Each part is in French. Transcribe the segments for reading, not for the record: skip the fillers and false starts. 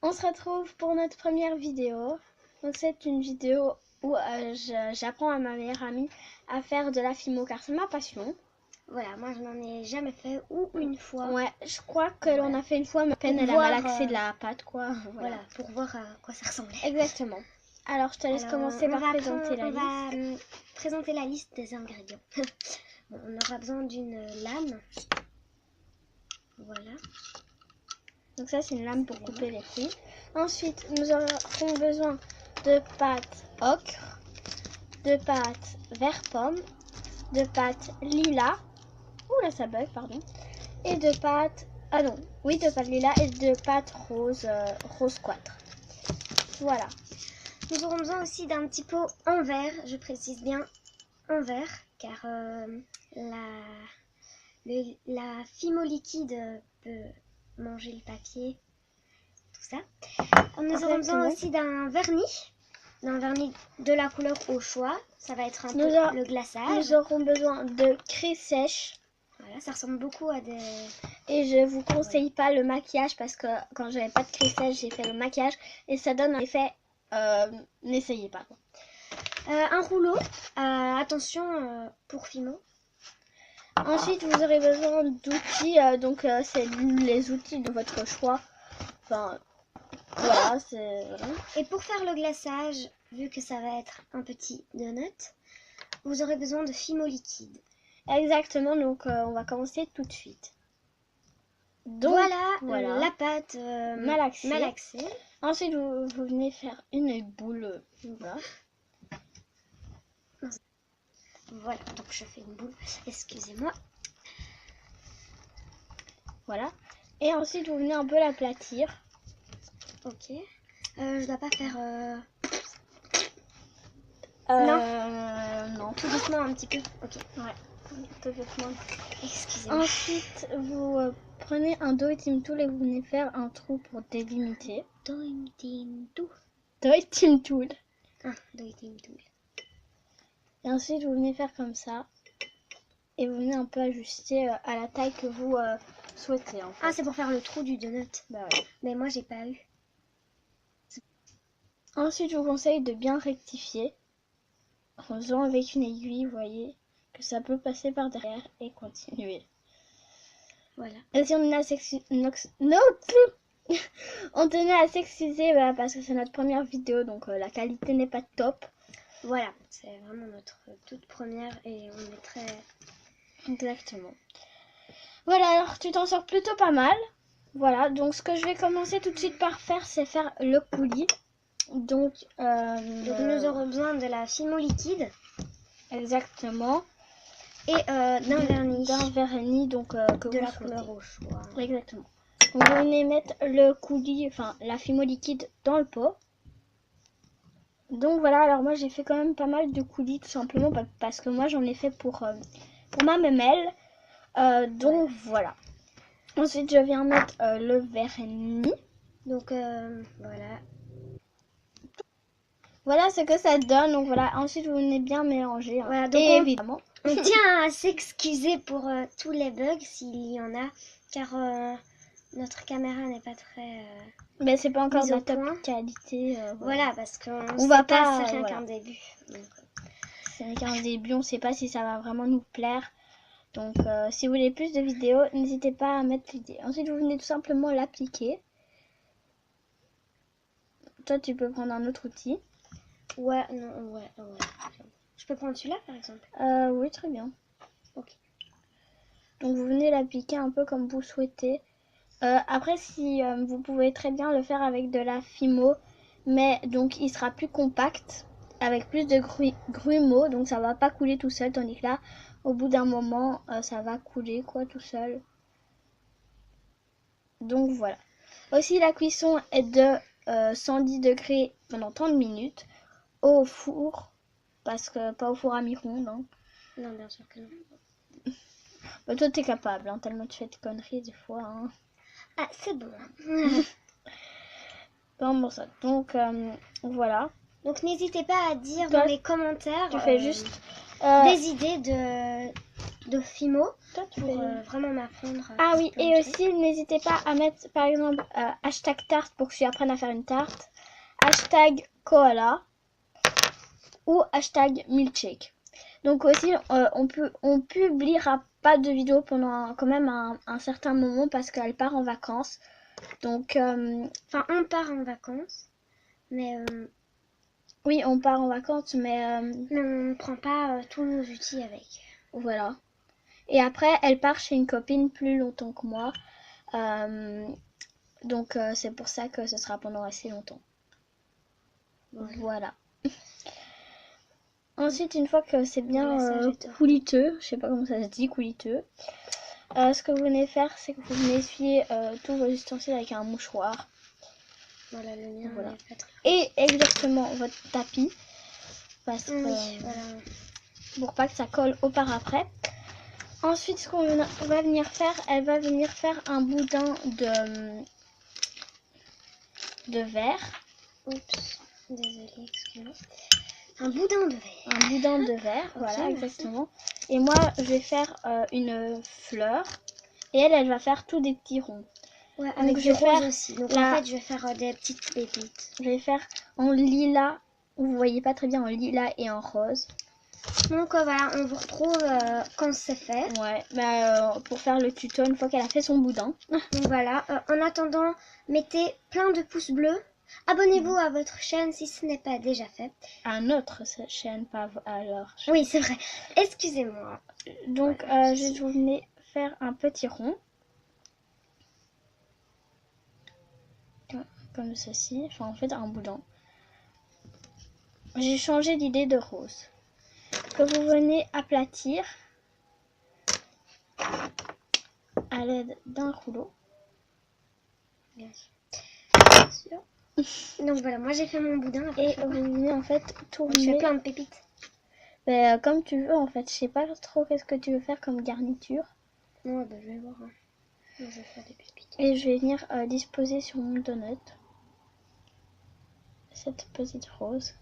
On se retrouve pour notre première vidéo. Donc c'est une vidéo où j'apprends à ma meilleure amie à faire de la fimo car c'est ma passion. Voilà, moi je n'en ai jamais fait ou une fois. Ouais, je crois que l'on a fait une fois, mais peine elle a malaxé de la pâte quoi. Voilà, pour voir à quoi ça ressemblait. Exactement. Alors je te laisse commencer par présenter la liste. On va présenter la liste des ingrédients. Bon, on aura besoin d'une lame. Voilà. Donc ça c'est une lame pour couper les fruits. Ensuite nous aurons besoin de pâte ocre, de pâte vert pomme, de pâte lilas. Ouh là ça bug, pardon. Et de pâte... Ah non, oui de pâte lilas et de pâte rose, rose 4. Voilà. Nous aurons besoin aussi d'un petit pot en verre, je précise bien en verre, car la fimo liquide peut manger le papier, tout ça. Nous aurons besoin aussi d'un vernis de la couleur au choix. Ça va être un peu le glaçage. Nous aurons besoin de craie sèche. Voilà, ça ressemble beaucoup à des... Et je vous conseille pas le maquillage parce que quand j'avais pas de craie sèche, j'ai fait le maquillage et ça donne un effet... n'essayez pas. Un rouleau, attention pour fimo. Ensuite, vous aurez besoin d'outils, donc c'est les outils de votre choix. Enfin, voilà, c'est... Voilà. Et pour faire le glaçage, vu que ça va être un petit donut, vous aurez besoin de fimo liquide. Exactement, donc on va commencer tout de suite. Donc, voilà. La pâte malaxée. Ensuite, vous venez faire une boule. Voilà. Voilà, donc je fais une boule. Excusez-moi. Voilà. Et ensuite, vous venez un peu l'aplatir. Ok. Je dois pas faire... Non. Tout doucement un petit peu. Ok. Ouais. Tout doucement. Excusez-moi. Ensuite, vous prenez un Doitim Tool et vous venez faire un trou pour délimiter. Doitim Tool. Doitim Tool. Ah, Doitim Tool. Et ensuite, vous venez faire comme ça. Et vous venez un peu ajuster à la taille que vous souhaitez. En fait. Ah, c'est pour faire le trou du donut. Bah ouais. Mais moi, j'ai pas eu. Ensuite, je vous conseille de bien rectifier. En faisant avec une aiguille, vous voyez que ça peut passer par derrière et continuer. Voilà. Et si on tenait à s'excuser parce que c'est notre première vidéo, donc la qualité n'est pas top. Voilà, c'est vraiment notre toute première et on est très... Exactement. Voilà, alors tu t'en sors plutôt pas mal. Voilà, donc ce que je vais commencer tout de suite par faire, c'est faire le coulis. Donc nous aurons besoin de la fimo liquide. Exactement. Et d'un vernis. D'un vernis, donc que de vous la souhaitez. couleur au choix. Exactement. Donc vous venez mettre le coulis, enfin la fimo liquide dans le pot. Donc voilà, alors moi j'ai fait quand même pas mal de coulis tout simplement parce que moi j'en ai fait pour ma mamelle. Donc voilà. Ensuite je viens mettre le vernis. Donc voilà. Voilà ce que ça donne. Donc voilà, ensuite vous venez bien mélanger. Hein. Voilà, donc et évidemment. On tient à s'excuser pour tous les bugs s'il y en a, car notre caméra n'est pas très... Mais c'est pas encore de la top qualité. Voilà, parce qu'on va pas... C'est rien qu'un début. C'est rien qu'un début, on sait pas si ça va vraiment nous plaire. Donc si vous voulez plus de vidéos, n'hésitez pas à mettre l'idée. Ensuite, vous venez tout simplement l'appliquer. Toi, tu peux prendre un autre outil. Ouais. Je peux prendre celui-là, par exemple? Oui, très bien. Ok. Donc, vous venez l'appliquer un peu comme vous souhaitez. Après, si vous pouvez très bien le faire avec de la fimo, mais donc il sera plus compact, avec plus de grumeaux, donc ça va pas couler tout seul, tandis que là, au bout d'un moment, ça va couler quoi tout seul. Donc voilà. Aussi, la cuisson est de 110 degrés pendant 30 minutes au four, parce que pas au four à mi-ronde. Hein. Non, bien sûr que non. Bah, toi, t'es capable, hein, tellement tu fais de conneries des fois. Hein. Ah, c'est bon. Bon, ça. Donc, voilà. Donc, n'hésitez pas à dire dans les commentaires. Tu fais juste des idées de Fimo Toi, tu pour fais- vraiment m'apprendre. Ah oui, plein et de trucs. aussi n'hésitez pas à mettre par exemple hashtag tarte pour que tu apprennes à faire une tarte, hashtag koala ou hashtag milkshake. Donc aussi on publiera pas de vidéo pendant quand même un certain moment parce qu'elle part en vacances. Donc Enfin, on part en vacances, mais oui, on part en vacances, mais on ne prend pas tous nos outils avec. voilà. Et après, elle part chez une copine plus longtemps que moi. Donc c'est pour ça que ce sera pendant assez longtemps. Voilà. Ensuite, une fois que c'est bien couliteux, je sais pas comment ça se dit, couliteux, ce que vous venez faire, c'est que vous venez essuyer tous vos ustensiles avec un mouchoir. Voilà, le mien. Voilà. Et exactement votre tapis. Parce que, voilà. pour pas que ça colle au par après. Ensuite, ce qu'on va venir faire, elle va venir faire un boudin de verre. Oups, désolée, excuse-moi. Un boudin de verre. Un boudin de verre, voilà, exactement. Et moi, je vais faire une fleur. Et elle va faire tous des petits ronds. Ouais, avec du rose aussi. Donc en fait, je vais faire des petites pépites. Je vais faire en lilas. Vous voyez pas très bien, en lilas et en rose. Donc voilà, on vous retrouve quand c'est fait. Ouais, pour faire le tuto une fois qu'elle a fait son boudin. Donc voilà, en attendant, mettez plein de pouces bleus. Abonnez-vous à votre chaîne si ce n'est pas déjà fait. À notre chaîne, pas à leur chaîne. Oui, c'est vrai. Excusez-moi. Donc, voilà, je vais venir faire un petit rond. Comme ceci. Enfin, en fait, un boudin. J'ai changé d'idée de rose. Que vous venez aplatir à l'aide d'un rouleau. Bien sûr. Donc voilà, moi j'ai fait mon boudin. Et vous venez en fait tourner. Je fais plein de pépites. Comme tu veux en fait. Je sais pas trop qu'est-ce que tu veux faire comme garniture. Ouais, bah, je vais voir. Hein. Je vais faire des pépites. Et je vais venir disposer sur mon donut cette petite rose.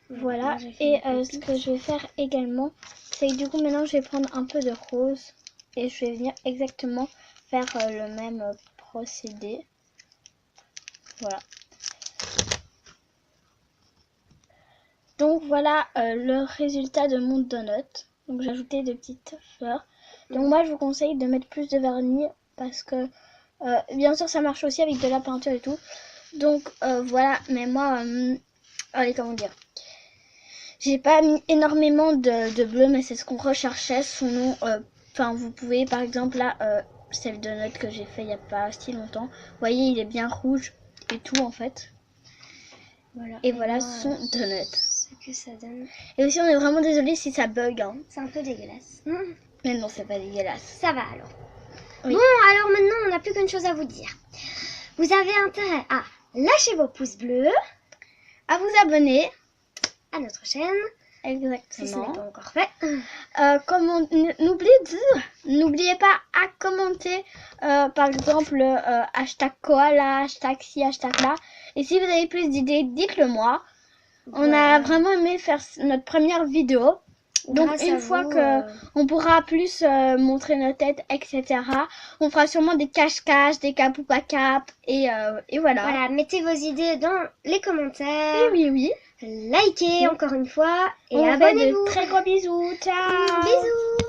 Voilà, et ce que je vais faire également, c'est que du coup maintenant je vais prendre un peu de rose et je vais venir exactement faire le même procédé. Voilà. Donc voilà le résultat de mon donut. Donc j'ai ajouté des petites fleurs. Donc moi je vous conseille de mettre plus de vernis parce que bien sûr ça marche aussi avec de la peinture et tout. Donc voilà, mais moi, allez comment dire. J'ai pas mis énormément de bleu, mais c'est ce qu'on recherchait. Son nom, enfin, vous pouvez par exemple là, c'est le donut que j'ai fait il y a pas si longtemps. Vous voyez, il est bien rouge et tout en fait. Voilà. Et voilà son donut. Ce que ça donne. Et aussi, on est vraiment désolé si ça bug. Hein. C'est un peu dégueulasse. Mais non, c'est pas dégueulasse. Ça va alors. Oui. Bon, alors maintenant, on n'a plus qu'une chose à vous dire. Vous avez intérêt à lâcher vos pouces bleus, à vous abonner à notre chaîne. Exactement. Si ce n'est pas encore fait. N'oubliez pas à commenter, par exemple, hashtag koala, hashtag ci, hashtag là. Et si vous avez plus d'idées, dites-le moi. On a vraiment aimé faire notre première vidéo. Donc Grâce une fois que on pourra plus montrer nos têtes, etc. On fera sûrement des cache-cache, des cap ou pas cap. Et voilà. Voilà, mettez vos idées dans les commentaires. Oui. Likez encore une fois. Et on abonnez-vous. Fait de très gros bisous. Ciao. Bisous.